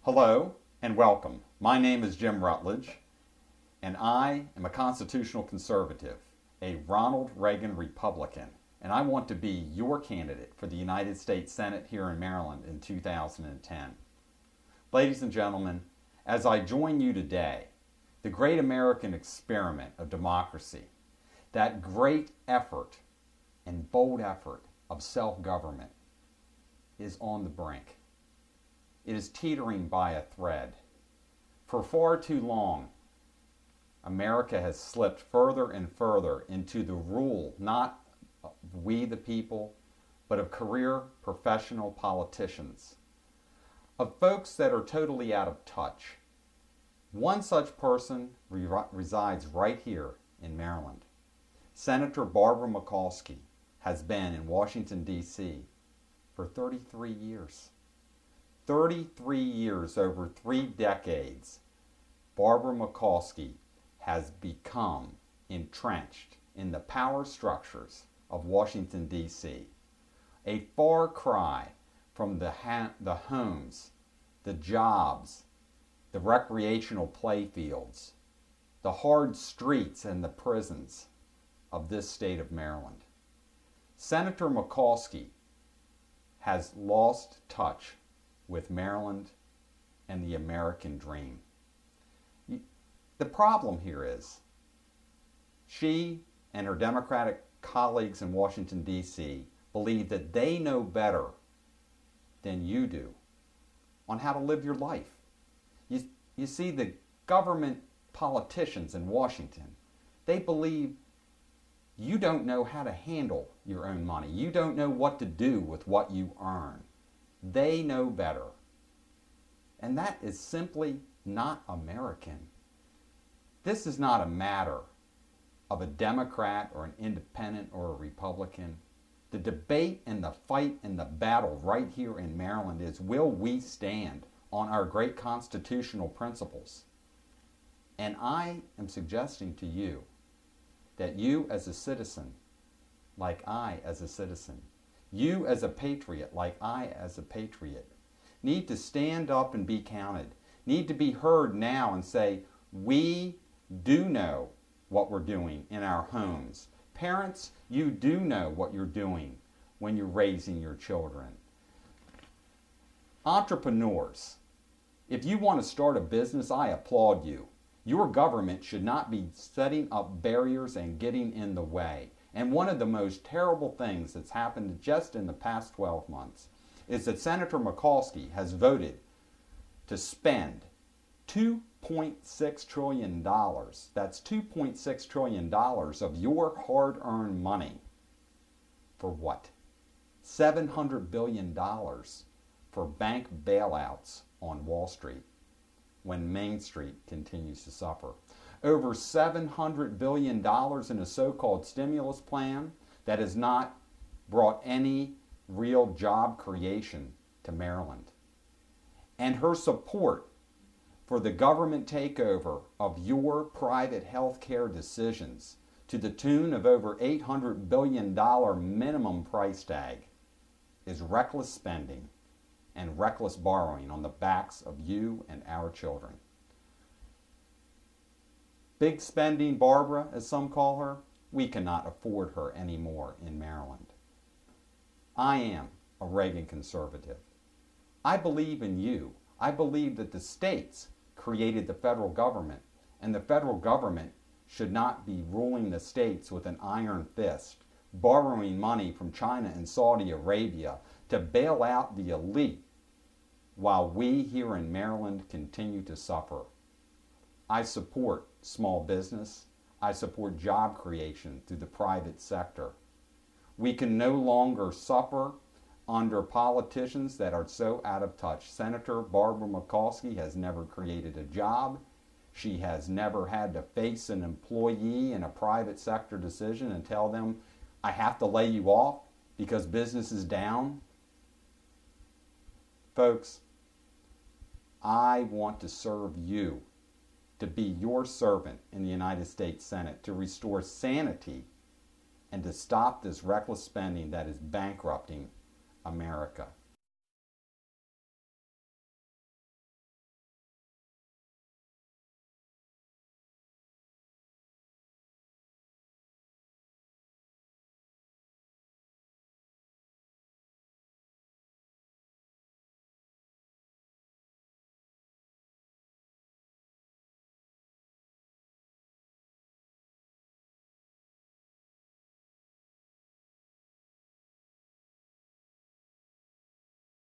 Hello and welcome. My name is Jim Rutledge, and I am a constitutional conservative, a Ronald Reagan Republican, and I want to be your candidate for the United States Senate here in Maryland in 2010. Ladies and gentlemen, as I join you today, the great American experiment of democracy, that great effort and bold effort of self-government, is on the brink. It is teetering by a thread. For far too long, America has slipped further and further into the rule, not of we the people, but of career professional politicians, of folks that are totally out of touch. One such person resides right here in Maryland. Senator Barbara Mikulski has been in Washington, D.C. for 33 years. 33 years, over 3 decades, Barbara Mikulski has become entrenched in the power structures of Washington, D.C. A far cry from the homes, the jobs, the recreational playfields, the hard streets and the prisons of this state of Maryland. Senator Mikulski has lost touch with Maryland and the American dream. The problem here is she and her Democratic colleagues in Washington, D.C. believe that they know better than you do on how to live your life. You see, the government politicians in Washington, they believe you don't know how to handle your own money. You don't know what to do with what you earn. They know better. And that is simply not American. This is not a matter of a Democrat or an independent or a Republican. The debate and the fight and the battle right here in Maryland is, will we stand on our great constitutional principles? And I am suggesting to you that you as a citizen, like I as a citizen, you as a patriot, like I as a patriot, need to stand up and be counted, need to be heard now and say, we do know what we're doing in our homes. Parents, you do know what you're doing when you're raising your children. Entrepreneurs, if you want to start a business, I applaud you. Your government should not be setting up barriers and getting in the way. And one of the most terrible things that's happened just in the past 12 months is that Senator Mikulski has voted to spend $2.6 trillion. That's $2.6 trillion of your hard-earned money. For what? $700 billion for bank bailouts on Wall Street when Main Street continues to suffer. Over $700 billion in a so-called stimulus plan that has not brought any real job creation to Maryland. And her support for the government takeover of your private health care decisions to the tune of over $800 billion minimum price tag is reckless spending and reckless borrowing on the backs of you and our children. Big spending Barbara, as some call her, we cannot afford her anymore in Maryland. I am a Reagan conservative. I believe in you. I believe that the states created the federal government, and the federal government should not be ruling the states with an iron fist, borrowing money from China and Saudi Arabia to bail out the elite while we here in Maryland continue to suffer. I support small business. I support job creation through the private sector. We can no longer suffer under politicians that are so out of touch. Senator Barbara Mikulski has never created a job. She has never had to face an employee in a private sector decision and tell them, I have to lay you off because business is down. Folks, I want to serve you, to be your servant in the United States Senate, to restore sanity and to stop this reckless spending that is bankrupting America.